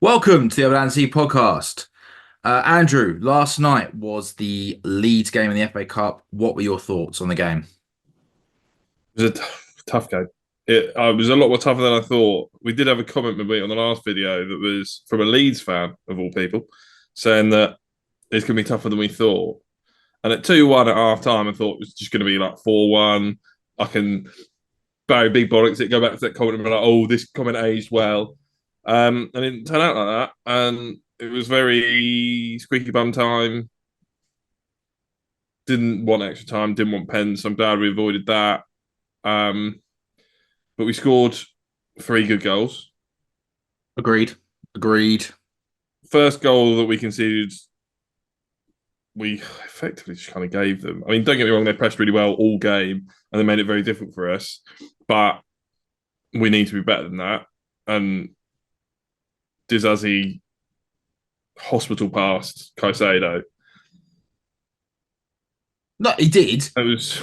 Welcome to the Overland podcast. Andrew, last night was the Leeds game in the FA Cup. What were your thoughts on the game? It was a tough game. It was a lot more tougher than I thought. We did have a comment maybe on the last video that was from a Leeds fan, of all people, saying that it's going to be tougher than we thought. And at 2-1 at half time, I thought it was just going to be like 4-1. I can Barry Big Bollocks it, go back to that comment and be like, oh, this comment aged well. And it didn't turn out like that. And it was very squeaky bum time. Didn't want extra time, didn't want pens. So I'm glad we avoided that. Um, but we scored three good goals. Agreed. Agreed. First goal that we conceded, we effectively just kind of gave them. I mean, don't get me wrong, they pressed really well all game and they made it very difficult for us. But we need to be better than that. And Dizazi hospital passed Caicedo. No, he did. It was,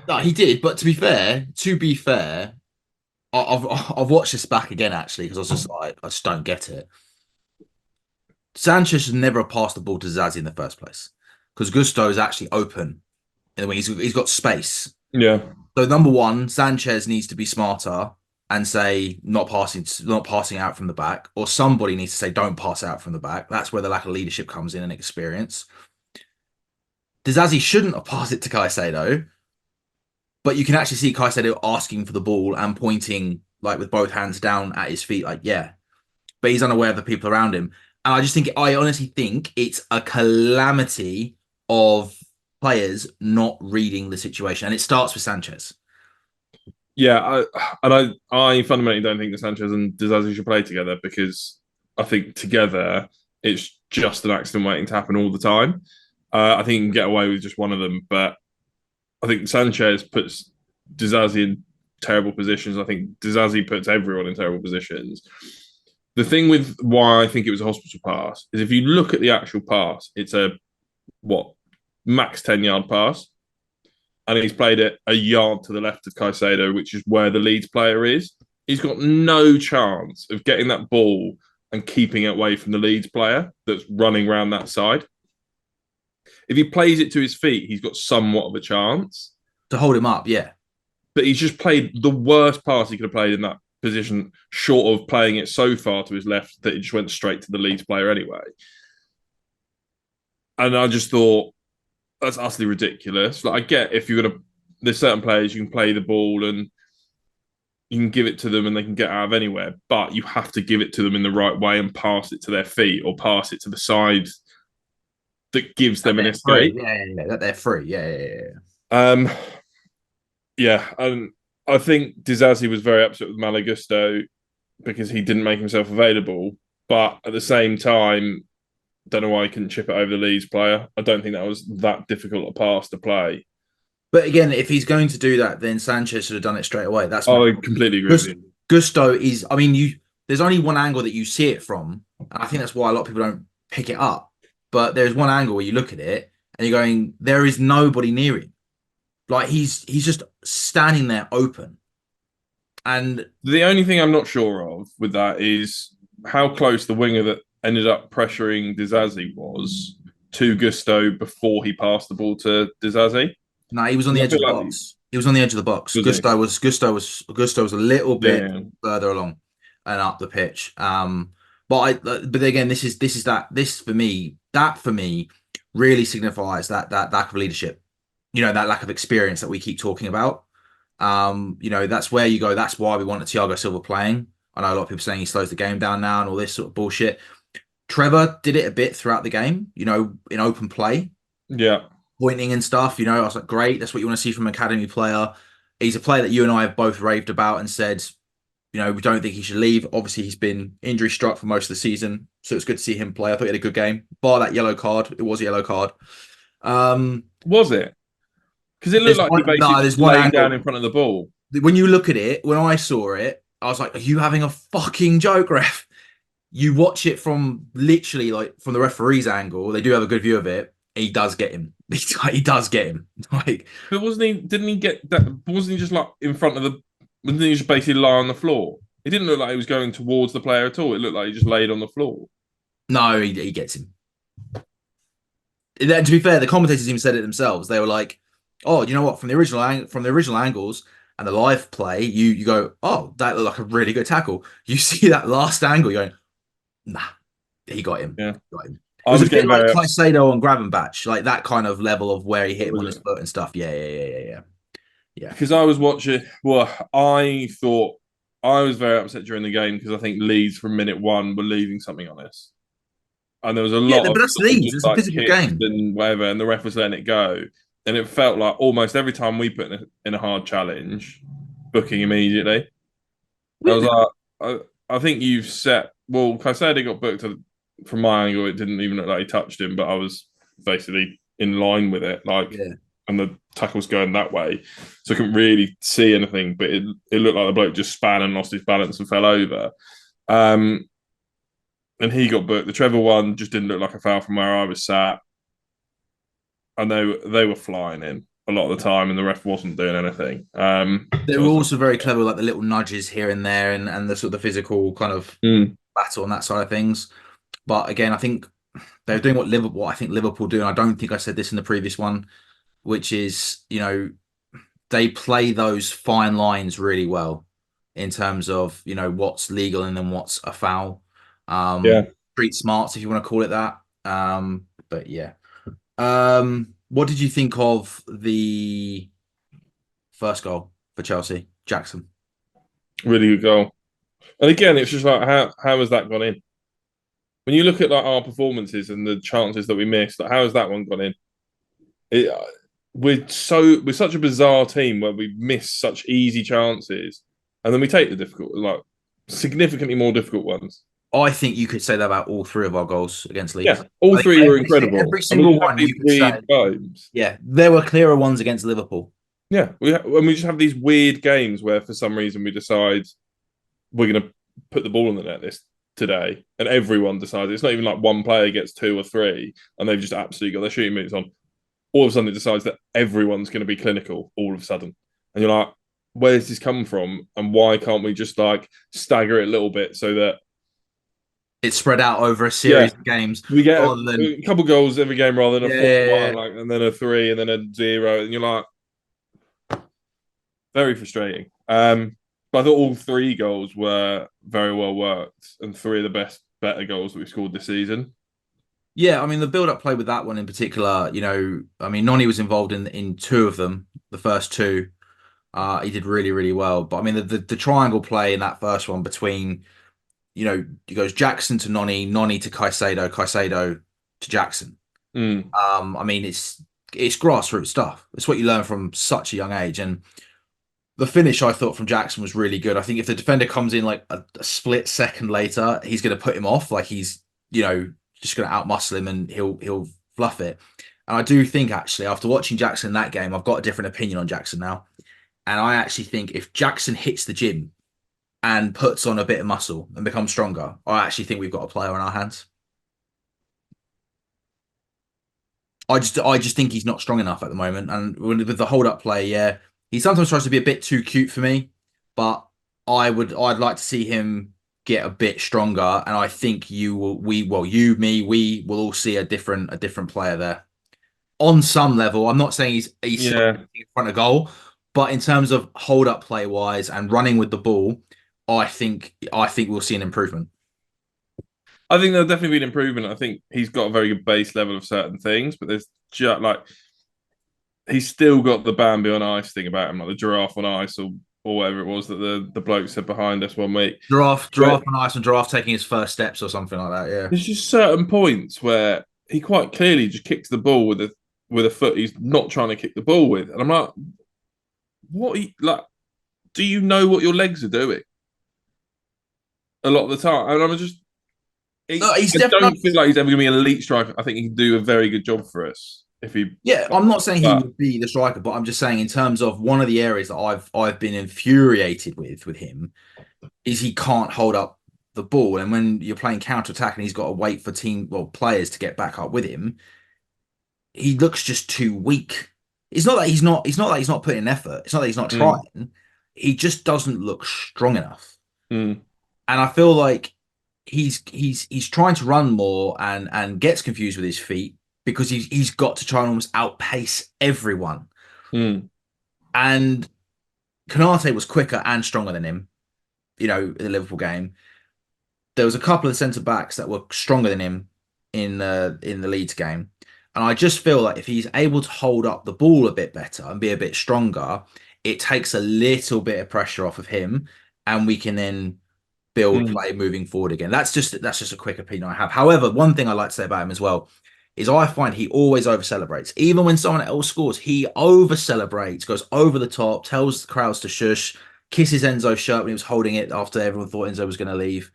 No, he did. But to be fair, I've watched this back again actually because I was just like, I just don't get it. Sanchez should never have passed the ball to Zazi in the first place because Gusto is actually open in the wing. He's got space. yeah, So number one, Sanchez needs to be smarter and say not passing out from the back, or somebody needs to say don't pass out from the back. That's where the lack of leadership comes in and experience. Dizazi shouldn't have passed it to Caicedo, but you can actually see Caicedo asking for the ball and pointing like with both hands down at his feet, like yeah. But he's unaware of the people around him, and I honestly think it's a calamity of players not reading the situation, and it starts with Sanchez. yeah. I fundamentally don't think that Sanchez and Dizazi should play together because I think together it's just an accident waiting to happen all the time. I think you can get away with just one of them, but I think Sanchez puts Dizazi in terrible positions. I think Dizazi puts everyone in terrible positions. The thing with why I think it was a hospital pass is if you look at the actual pass, it's a what max 10-yard pass, and he's played it a yard to the left of Caicedo, which is where the Leeds player is. He's got no chance of getting that ball and keeping it away from the Leeds player that's running around that side. If he plays it to his feet, he's got somewhat of a chance. To hold him up, yeah. But he's just played the worst pass he could have played in that position, short of playing it so far to his left that it just went straight to the Leeds player anyway. And I just thought that's utterly ridiculous. Like I get if you're gonna, there's certain players you can play the ball and you can give it to them and they can get out of anywhere, but you have to give it to them in the right way and pass it to their feet or pass it to the side that gives That them an they're free. escape. Yeah. That they're free. Yeah. Um, yeah, and I think Dizazi was very upset with Malagusto because he didn't make himself available. But at the same time, don't know why he couldn't chip it over the Leeds player. I don't think that was that difficult a pass to play. But again, if he's going to do that, then Sanchez should have done it straight away. That's my I point. completely agree with you. Gusto is, I mean, there's only one angle that you see it from. And I think that's why a lot of people don't pick it up. But there's one angle where you look at it and you're going, there is nobody near him. Like he's just standing there open. And The only thing I'm not sure of with that is how close the winger that ended up pressuring Dizazi was to Gusto before he passed the ball to Dizazi. no, he was on the I edge of feel the like box. He was on the edge of the box. was he? Gusto was a little bit Yeah, further along and up the pitch. But again, this for me, that for me really signifies that lack of leadership. That lack of experience that we keep talking about. That's where you go. That's why we wanted Thiago Silva playing. I know a lot of people saying he slows the game down now and all this sort of bullshit. Trevor did it a bit throughout the game, in open play, yeah, pointing and stuff. I was like, great, that's what you want to see from an academy player. He's a player that you and I have both raved about and said, we don't think he should leave. Obviously, he's been injury struck for most of the season, so it's good to see him play. I thought he had a good game. Bar that yellow card, it was a yellow card. Um, was it? Because it looked there's like he one, basically no, just there's one laid down angle. in front of the ball. When you look at it, when I saw it, I was like, are you having a fucking joke, ref? You watch it from literally like from the referee's angle. They do have a good view of it. He does get him. He does get him. Like, But wasn't he? Didn't he get that? Wasn't he just like in front of the? Wasn't he just basically lie on the floor? It didn't look like he was going towards the player at all. It looked like he just laid on the floor. No, he gets him. And then, to be fair, the commentators even said it themselves. They were like, "Oh, you know what? From the original angles and the live play, you go, oh, that looked like a really good tackle. You see that last angle, you're going, nah, he got him. Yeah, Got him. It I was a was bit getting like very upset. Caicedo on Gravenbach, like that kind of level of where he hit him Was on his it? foot and stuff. Yeah. Because I was watching. Well, I thought I was very upset during the game because I think Leeds from minute one were leaving something on us, and there was a Yeah, lot but of that's sort of Leeds. just It's a like physical kicks game. and whatever, and the ref was letting it go, and it felt like almost every time we put in a hard challenge, booking immediately. I was Really? like, I think you've set. Well, Caicedo got booked from my angle. It didn't even look like he touched him, but I was basically in line with it, like, Yeah. and the tackle's going that way, so I couldn't really see anything. But it looked like the bloke just span and lost his balance and fell over. Um, and he got booked. The Trevor one just didn't look like a foul from where I was sat, and they were flying in a lot of the time, and the ref wasn't doing anything. They So I were was like, also very clever, like the little nudges here and there, and the sort of physical kind of mm, battle on that side of things. But again, I think they're doing what I think Liverpool do, and I don't think I said this in the previous one, which is, they play those fine lines really well in terms of, what's legal and then what's a foul. yeah, Street smarts, if you want to call it that. But yeah. What did you think of the first goal for Chelsea, Jackson? really good goal. And again, it's just like how has that gone in? When you look at like our performances and the chances that we missed, like how has that one gone in? It, we're such a bizarre team where we miss such easy chances, and then we take the difficult, like significantly more difficult ones. I think you could say that about all three of our goals against Leeds. Yeah, all I think three were incredible, every and we single just have one these you could say, weird games. yeah, there were clearer ones against Liverpool. Yeah, and we just have these weird games where for some reason we decide we're going to put the ball in the net this today, and everyone decides it's not even like one player gets two or three, and they've just absolutely got their shooting boots on. All of a sudden, it decides that everyone's going to be clinical all of a sudden, and you're like, where's this come from, and why can't we just like stagger it a little bit so that It's spread out over a yeah, series of games we get rather than a couple goals every game rather than a yeah, 4-1, yeah. like, and then a 3, and then a 0, and you're like, very frustrating. But I thought all three goals were very well worked, and three of the better goals that we scored this season. Yeah, I mean the build-up play with that one in particular, I mean Noni was involved in two of them, the first two. He did really, really well. But I mean the triangle play in that first one between, he goes Jackson to Noni, Noni to Caicedo, Caicedo to Jackson. Mm. I mean it's grassroots stuff. It's what you learn from such a young age. And the finish I thought from Jackson was really good. I think if the defender comes in like a split second later, he's going to put him off. Like he's, just going to outmuscle him and he'll fluff it. And I do think actually after watching Jackson in that game, I've got a different opinion on Jackson now. And I actually think if Jackson hits the gym and puts on a bit of muscle and becomes stronger, I actually think we've got a player on our hands. I just think he's not strong enough at the moment. And with the hold up play, yeah, he sometimes tries to be a bit too cute for me. But I'd like to see him get a bit stronger. And I think we will all see a different player there on some level. I'm not saying he's Yeah, in front of goal, but in terms of hold up play wise and running with the ball, I think we'll see an improvement. I think there'll definitely be an improvement. I think he's got a very good base level of certain things, but there's just like he's still got the Bambi on ice thing about him, like the giraffe on ice or whatever it was that the bloke said behind us one week. Giraffe But and Ice and Giraffe taking his first steps or something like that. Yeah. there's just certain points where he quite clearly just kicks the ball with a foot he's not trying to kick the ball with, and I'm like, like? Do you know what your legs are doing a lot of the time? And I'm just, No, he's I definitely. don't feel like he's ever going to be an elite striker. I think he can do a very good job for us if he. Yeah, I'm not saying he But would be the striker, but I'm just saying in terms of one of the areas that I've been infuriated with him is he can't hold up the ball, and when you're playing counter attack and he's got to wait for players to get back up with him, he looks just too weak. It's not that he's not. It's not that he's not putting in effort. It's not that he's not mm, trying. He just doesn't look strong enough. Mm, And I feel like he's trying to run more and gets confused with his feet because he's got to try and almost outpace everyone. mm, And Konate was quicker and stronger than him, in the Liverpool game. There was a couple of centre backs that were stronger than him in the Leeds game. And I just feel like if he's able to hold up the ball a bit better and be a bit stronger, it takes a little bit of pressure off of him, and we can then build mm. play moving forward again. That's just a quick opinion I have. However, one thing I like to say about him as well is I find he always over celebrates. Even when someone else scores, he over celebrates, goes over the top, tells the crowds to shush, kisses Enzo's shirt when he was holding it after everyone thought Enzo was going to leave.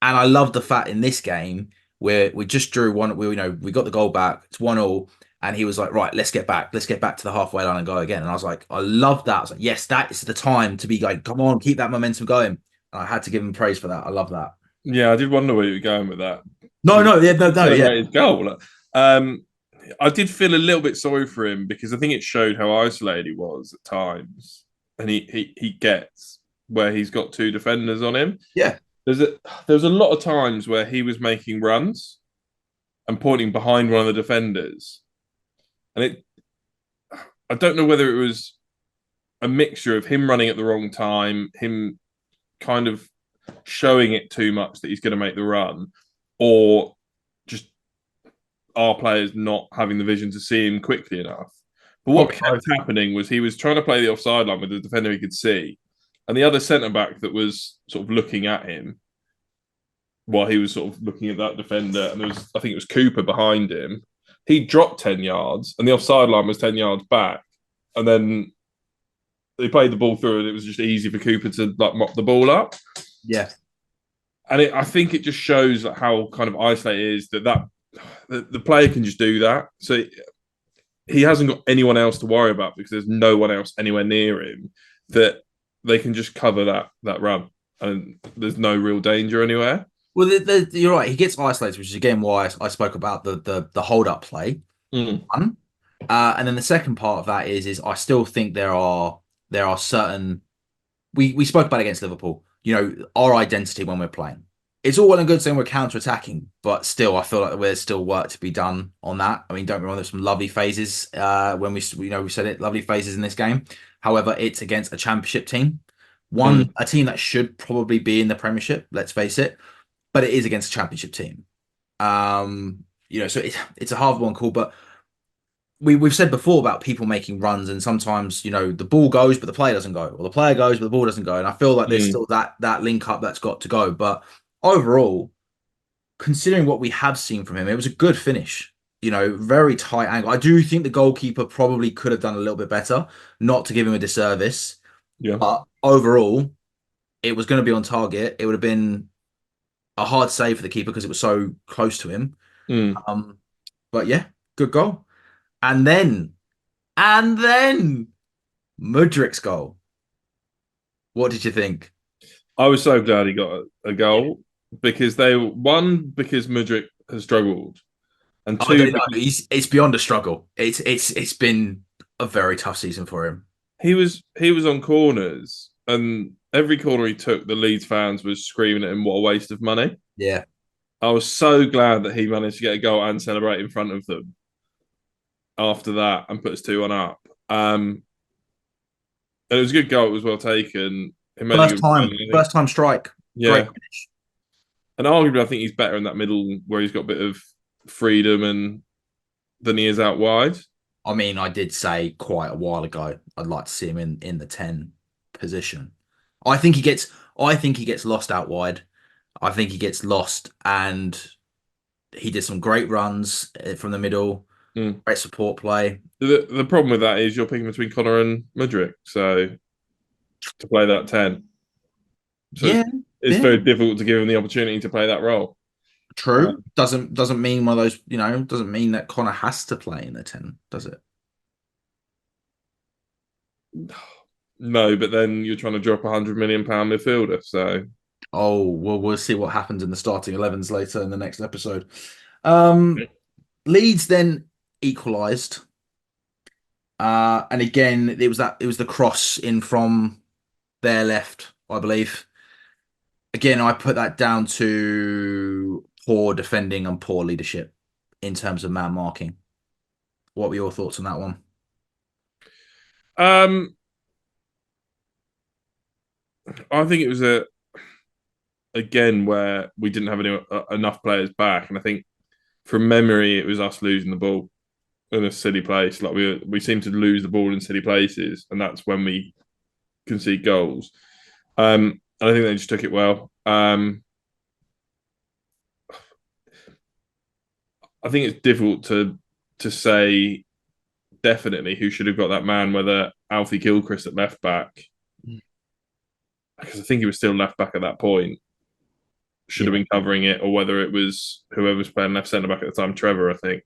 And I love the fact in this game where we just drew one, we got the goal back, it's 1-1, and he was like, right, let's get back to the halfway line and go again. And I was like, I love that. I was like, yes, that is the time to be going, come on, keep that momentum going. And I had to give him praise for that. I love that. Yeah, I did wonder where you were going with that. No, no, yeah, no, no, yeah, Celebrate his goal. Um, I did feel a little bit sorry for him because I think it showed how isolated he was at times, and he gets where he's got two defenders on him. yeah. There's a there was a lot of times where he was making runs and pointing behind one of the defenders, and I don't know whether it was a mixture of him running at the wrong time, him kind of showing it too much that he's going to make the run, or just our players not having the vision to see him quickly enough. But what Probably kept both. happening was he was trying to play the offside line with the defender he could see, and the other centre back that was sort of looking at him while he was sort of looking at that defender, and there was, I think it was Cooper behind him. He dropped 10 yards, and the offside line was 10 yards back, and then they played the ball through, and it was just easy for Cooper to like mop the ball up. Yeah. And I think it just shows how kind of isolated it is that the player can just do that. So he hasn't got anyone else to worry about because there's no one else anywhere near him that they can just cover that run, and there's no real danger anywhere. Well, you're right. He gets isolated, which is again why I spoke about the hold up play. Mm, One. And then the second part of that is I still think there are certain we spoke about it against Liverpool. Our identity when we're playing. It's all well and good saying we're counter-attacking, but still, I feel like there's still work to be done on that. I mean, don't get me wrong, there's some lovely phases when we said it, lovely phases in this game. However, it's against a championship team, mm, a team that should probably be in the Premiership. Let's face it, but it is against a championship team. So it's a hard one call, but we've said before about people making runs, and sometimes the ball goes but the player doesn't go, or the player goes but the ball doesn't go, and I feel like there's mm. still that link up that's got to go. But overall, considering what we have seen from him, it was a good finish. Very tight angle. I do think the goalkeeper probably could have done a little bit better, not to give him a disservice, Yeah. but overall, it was going to be on target. It would have been a hard save for the keeper because it was so close to him. Mm. Um, but yeah, good goal. And then Mudryk's goal. What did you think? I was so glad he got a goal because because Mudryk has struggled, and I two don't know. because It's beyond a struggle. It's been a very tough season for him. he was on corners, and every corner he took, the Leeds fans was screaming at him, "What a waste of money!" Yeah. I was so glad that he managed to get a goal and celebrate in front of them after that and put us 2-1 up. And it was a good goal. It was well taken. He made a First good run. time, I think, first time strike. Great yeah, finish. and arguably, I think he's better in that middle where he's got a bit of freedom and than he is out wide. I mean, I did say quite a while ago I'd like to see him in the 10 position. I think he gets I think he gets lost out wide. I think he gets lost, and he did some great runs from the middle, Mm. great support play. The problem with that is you're picking between Connor and Mudryk, so to play that 10, so Yeah, it's yeah. very difficult to give him the opportunity to play that role. Uh, True. Doesn't mean one of those, doesn't mean that Connor has to play in the 10, does it? no, but then you're trying to drop £100 million midfielder, so Oh, well, we'll see what happens in the starting 11s later in the next episode. Um, Leeds then equalised. And again, it was the cross in from their left, I believe. Again, I put that down to poor defending and poor leadership in terms of man marking. What were your thoughts on that one? Um, I think it was a again where we didn't have enough players back, and I think from memory it was us losing the ball in a silly place. Like we seem to lose the ball in silly places, and that's when we concede goals. And I think they just took it well. I think it's difficult to say definitely who should have got that man, whether Alfie Gilchrist at left back, because I think he was still left back at that point, should have Yeah. been covering it, or whether it was whoever was playing left centre back at the time, Trevor, I think.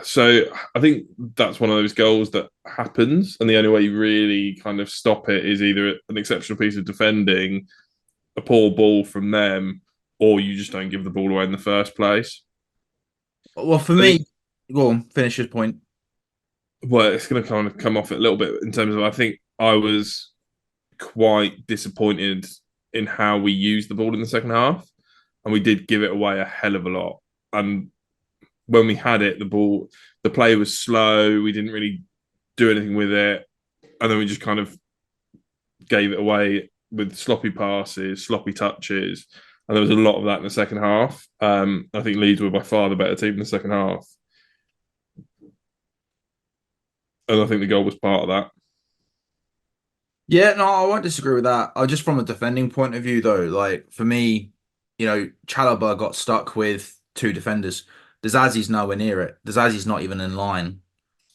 So I think that's one of those goals that happens, and the only way you really kind of stop it is either an exceptional piece of defending, a poor ball from them, or you just don't give the ball away in the first place. Well, for I think me, go on, finish your point. well, it's going to kind of come off a little bit in terms of I think I was quite disappointed in how we used the ball in the second half, and we did give it away a hell of a lot. And when we had it, the play was slow. We didn't really do anything with it, and then we just kind of gave it away with sloppy passes, sloppy touches, and there was a lot of that in the second half. I think Leeds were by far the better team in the second half, and I think the goal was part of that. Yeah, no, I won't disagree with that. Just from a defending point of view, though, like for me, Chalobah got stuck with two defenders. Dizazi's nowhere near it. Dizazi's not even in line.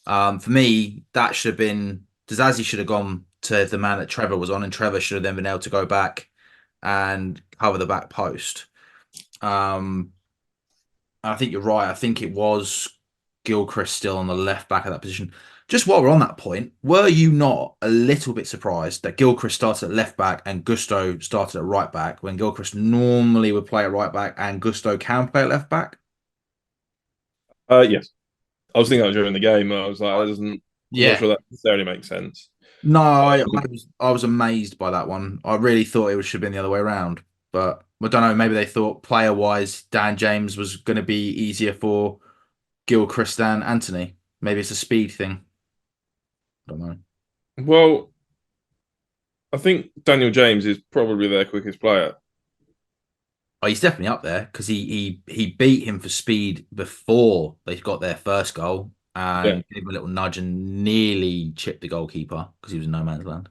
For me, that should have been Dizazi should have gone to the man that Trevor was on, and Trevor should have then been able to go back and cover the back post. Um, I think you're right. I think it was Gilchrist still on the left back of that position. Just while we're on that point, were you not a little bit surprised that Gilchrist started at left back and Gusto started at right back when Gilchrist normally would play at right back and Gusto can play at left back? Yes, I was thinking that during the game. I was like, that doesn't. I'm not Yeah. sure that necessarily makes sense. No, Um, I was amazed by that one. I really thought it should have been the other way around, but I don't know. Maybe they thought player wise, Dan James was going to be easier for Gilchrist than Anthony. Maybe it's a speed thing. I don't know. well, I think Daniel James is probably their quickest player. Oh, he's definitely up there because he beat him for speed before they got their first goal Yeah, and gave him a little nudge and nearly chipped the goalkeeper because he was in no man's land.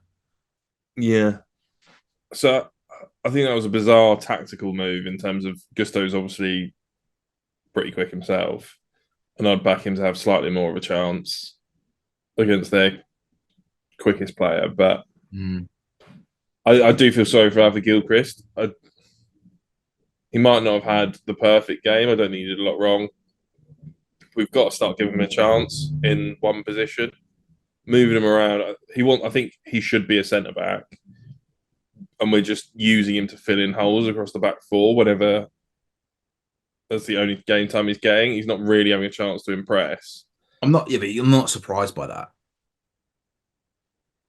yeah. So I think that was a bizarre tactical move in terms of Gusto's obviously pretty quick himself, and I'd back him to have slightly more of a chance against their quickest player. But Mm. I do feel sorry for Alfie Gilchrist. He might not have had the perfect game. I don't think he did a lot wrong. We've got to start giving him a chance in one position, moving him around. I think he should be a centre back, and we're just using him to fill in holes across the back four. Whatever that's the only game time he's getting. He's not really having a chance to impress. Yeah, but I'm not surprised by that.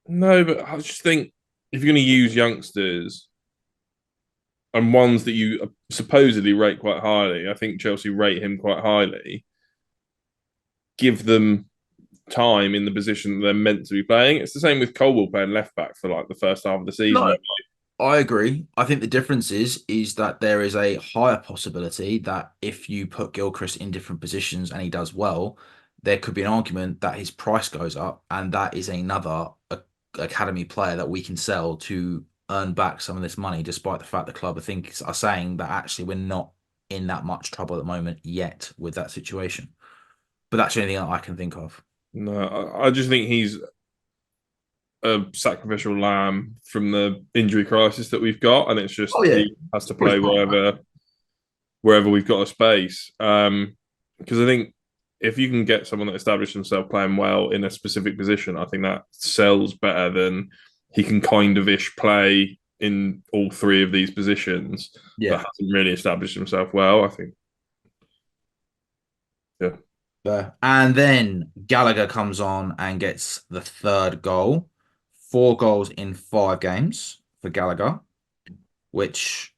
No, but I just think if you're going to use youngsters and ones that you supposedly rate quite highly, I think Chelsea rate him quite highly. Give them time in the position that they're meant to be playing. It's the same with Colwell playing left back for like the first half of the season. No, I agree. I think the difference is that there is a higher possibility that if you put Gilchrist in different positions and he does well, there could be an argument that his price goes up, and that is another academy player that we can sell to earn back some of this money, despite the fact the club are saying that actually we're not in that much trouble at the moment yet with that situation. But that's the only thing that I can think of. No, I just think he's a sacrificial lamb from the injury crisis that we've got, and it's just Oh yeah, he has to well, he's play part of that. wherever we've got a space. Because I think if you can get someone that established himself playing well in a specific position, I think that sells better than he can kind of ish play in all three of these positions, but Yeah. hasn't really established himself well. I think, yeah, And then Gallagher comes on and gets the third goal 4 goals in 5 games for Gallagher, which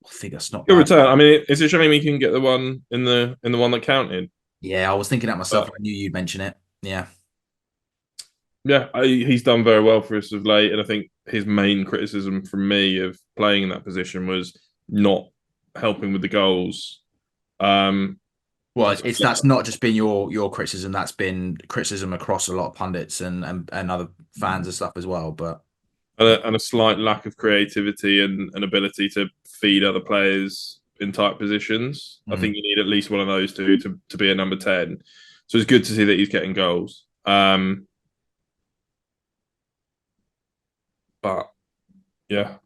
I think that's not Good bad. return. I mean, it's a shame he can get the one in the one that counted. Yeah, I was thinking that myself. But I knew you'd mention it. Yeah. yeah, he's done very well for us of late, and I think his main criticism from me of playing in that position was not helping with the goals. Um, Well, so, it's yeah, that's not just been your criticism. That's been criticism across a lot of pundits and other fans and stuff as well. But and a slight lack of creativity and ability to feed other players in tight positions. I mm. think you need at least one of those two to be a number 10. So it's good to see that he's getting goals. But yeah,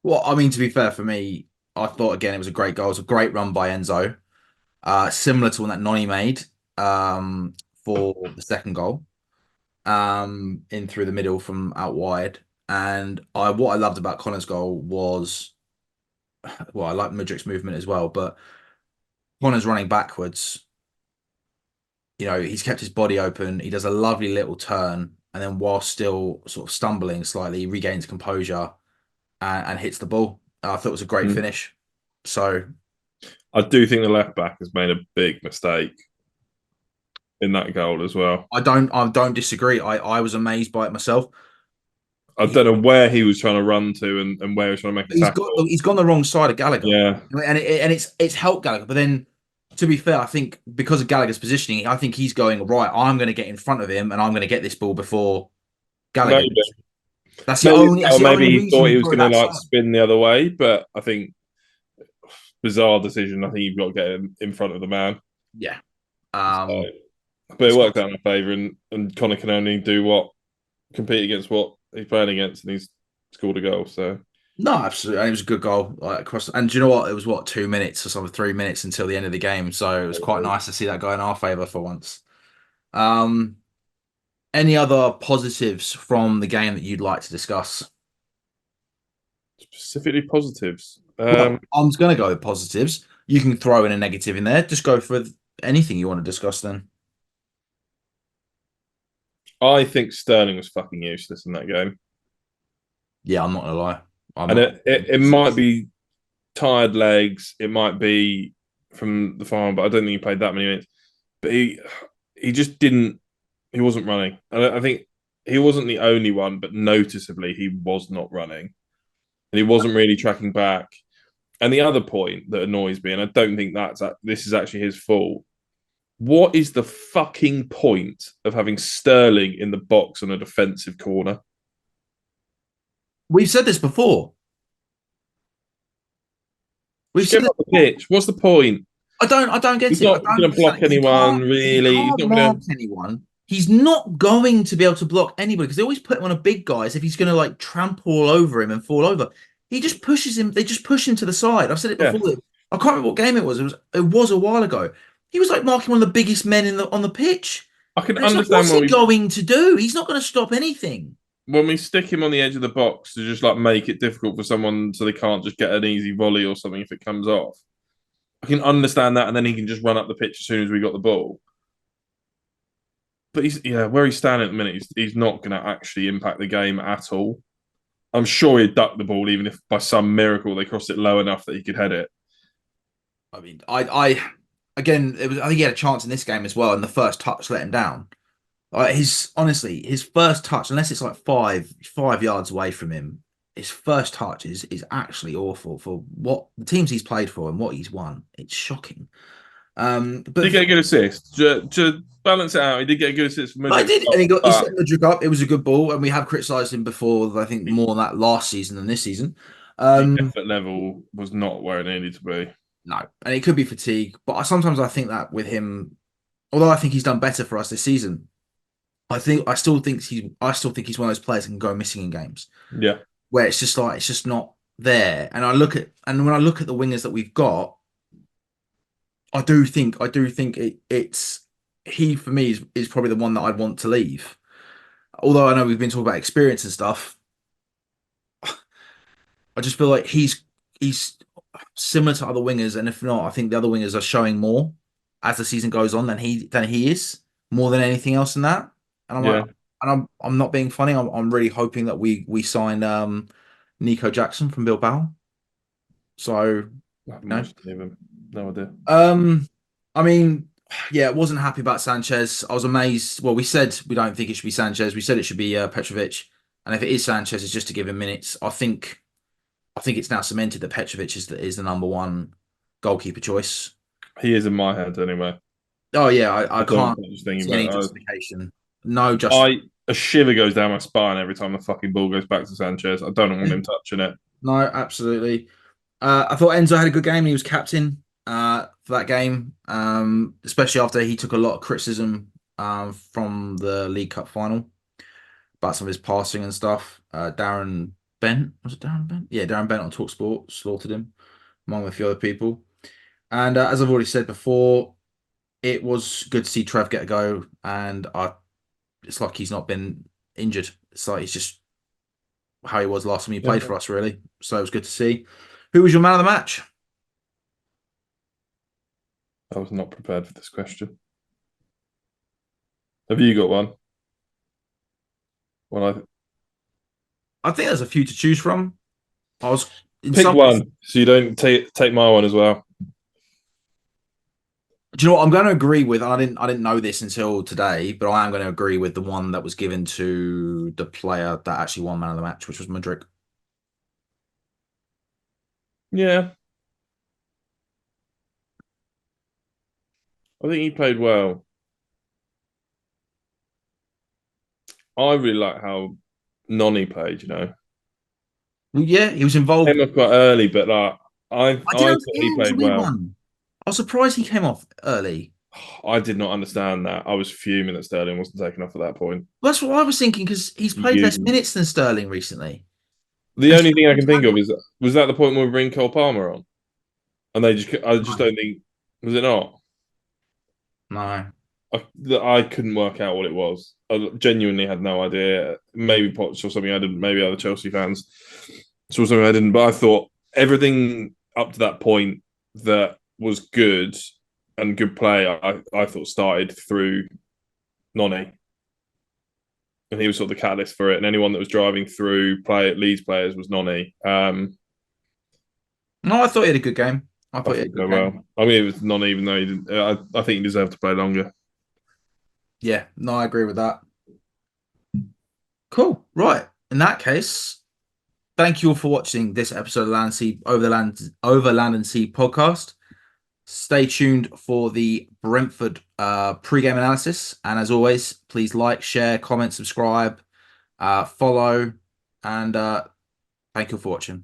Well, I mean, to be fair for me, I thought again it was a great goal. It was a great run by Enzo, similar to one that Noni made for the second goal, in through the middle from out wide. And I what I loved about Connor's goal was, well, I like Mudryk's movement as well, but Connor's running backwards. He's kept his body open. He does a lovely little turn, and then while still sort of stumbling slightly, he regains composure and hits the ball. I thought it was a great finish. So I do think the left back has made a big mistake in that goal as well. I don't disagree. I was amazed by it myself. I He, don't know where he was trying to run to and where he was trying to make a tackle. he's gone the wrong side of Gallagher, Yeah, and it's helped Gallagher. But then, to be fair, I think because of Gallagher's positioning, I think he's going right. I'm going to get in front of him, and I'm going to get this ball before Gallagher. maybe. That's the Maybe, only. That's or the only maybe he reason thought he he was threw going to that like side. spin the other way, but I think bizarre decision. I think you've got to get him in front of the man. Yeah. So, Um. but it It's worked got out in our favour, and Connor can only do what compete against what he's playing against, and he's scored a goal. So No, absolutely. And it was a good goal, like across. And do you know what? It was what 2 minutes or something, 3 minutes until the end of the game. So it was quite nice to see that go in our favour for once. Um. Any other positives from the game that you'd like to discuss? specifically positives. Well, I'm just going to go with positives. You can throw in a negative in there. Just go for anything you want to discuss then. I think Sterling was fucking useless in that game, Yeah, I'm not going to lie. I'm and not. it might be tired legs, it might be from the farm, but I don't think he played that many minutes. But he just didn't. He wasn't running. I think he wasn't the only one, but noticeably he was not running, and he wasn't really tracking back. And the other point that annoys me, and I don't think this is actually his fault. What is the fucking point of having Sterling in the box on a defensive corner? We've said this before. We've Just get said him this off the before. pitch. What's the point? I don't get He's it. I not don't going to understand block it. He anyone, can't. He really. He's can't not mark going to. anyone. He's not going to be able to block anybody because they always put him on a big guy as if he's going to like trample all over him and fall over. He just pushes him. They just push him to the side. I've said it Yeah, before. I can't remember what game it was. It was a while ago. He was like marking one of the biggest men on the pitch. I can And it's like, understand what's he going to do? He's not going to stop anything. when we stick him on the edge of the box to just like make it difficult for someone so they can't just get an easy volley or something if it comes off. I can understand that, and then he can just run up the pitch as soon as we got the ball. But where he's standing at the minute, he's not going to actually impact the game at all. I'm sure he'd duck the ball even if by some miracle they crossed it low enough that he could head it. I mean, again, it was. I think he had a chance in this game as well, and the first touch let him down. His first touch, unless it's like five yards away from him, his first touch is actually awful for what the teams he's played for and what he's won. It's shocking. Did But get a good assist to balance it out. He did get a good assist from I Mudryk, did, and he but set Mudryk up. It was a good ball, and we have criticised him before. I think more on that last season than this season. the Um, effort level was not where it needed to be. no, and it could be fatigue, but sometimes I think that with him, although I think he's done better for us this season, I still think he's one of those players that can go missing in games Yeah, where it's just not there. And when I look at the wingers that we've got, I do think it's he for me is probably the one that I'd want to leave. Although I know we've been talking about experience and stuff, I just feel like he's similar to other wingers, and if not, I think the other wingers are showing more as the season goes on than he is more than anything else in that. And I'm yeah. like, and I'm not being funny. I'm really hoping that we sign Nico Jackson from Bilbao. So, you I haven't know, watched any of them. No idea. um, I mean, yeah, wasn't happy about Sanchez. I was amazed. Well, we said we don't think it should be Sanchez. We said it should be Petrovic, and if it is Sanchez, it's just to give him minutes. I think it's now cemented that Petrovic is the number one goalkeeper choice. He is in my head anyway. Oh yeah, I I don't can't think just thinking see any about it. justification. No I justification. a shiver goes down my spine every time the fucking ball goes back to Sanchez. I don't want him touching it. No, absolutely. I thought Enzo had a good game. He was captain for that game, especially after he took a lot of criticism from the League Cup final about some of his passing and stuff. Darren Bent, was it Darren Bent? Yeah, Darren Bent on Talksport slaughtered him, among a few other people. And as I've already said before, it was good to see Trev get a go, and it's like he's not been injured. It's like he's just how he was last time he Yeah, played for us, really. So it was good to see. Who was your man of the match? I was not prepared for this question. Have you got one? Well, I I think there's a few to choose from. I was in pick some. one, so you don't take my one as well. Do you know what I'm going to agree with? I didn't know this until today, but I am going to agree with the one that was given to the player that actually won man of the match, which was Mudryk. Yeah, I think he played well. I really like how Noni played. Well, yeah, he was involved. Came up quite early, but I I didn't. thought he Yeah, it was a played weird well. one. I was surprised he came off early. I did not understand that. I was fuming that Sterling wasn't taken off at that point. That's what I was thinking because he's played less You. minutes than Sterling recently. The And only thing I can Sterling's think had of is was that the point where we bring Cole Palmer on, and I just no, don't think was it not. no. I couldn't work out what it was. I genuinely had no idea. Maybe Potts saw something I didn't. Maybe other Chelsea fans saw something I didn't. But I thought everything up to that point that was good and good play, I thought started through Noni, and he was sort of the catalyst for it. And anyone that was driving through Leeds players was Noni. No, I thought he had a good game. I I thought he had thought a go good game. well. I mean, it was Noni, even though he didn't. I think he deserved to play longer. Yeah, no, I agree with that. Cool. Right. In that case, thank you all for watching this episode of Land Sea Over Land and Sea podcast. Stay tuned for the Brentford pre-game analysis. And as always, please like, share, comment, subscribe, follow, and thank you for watching.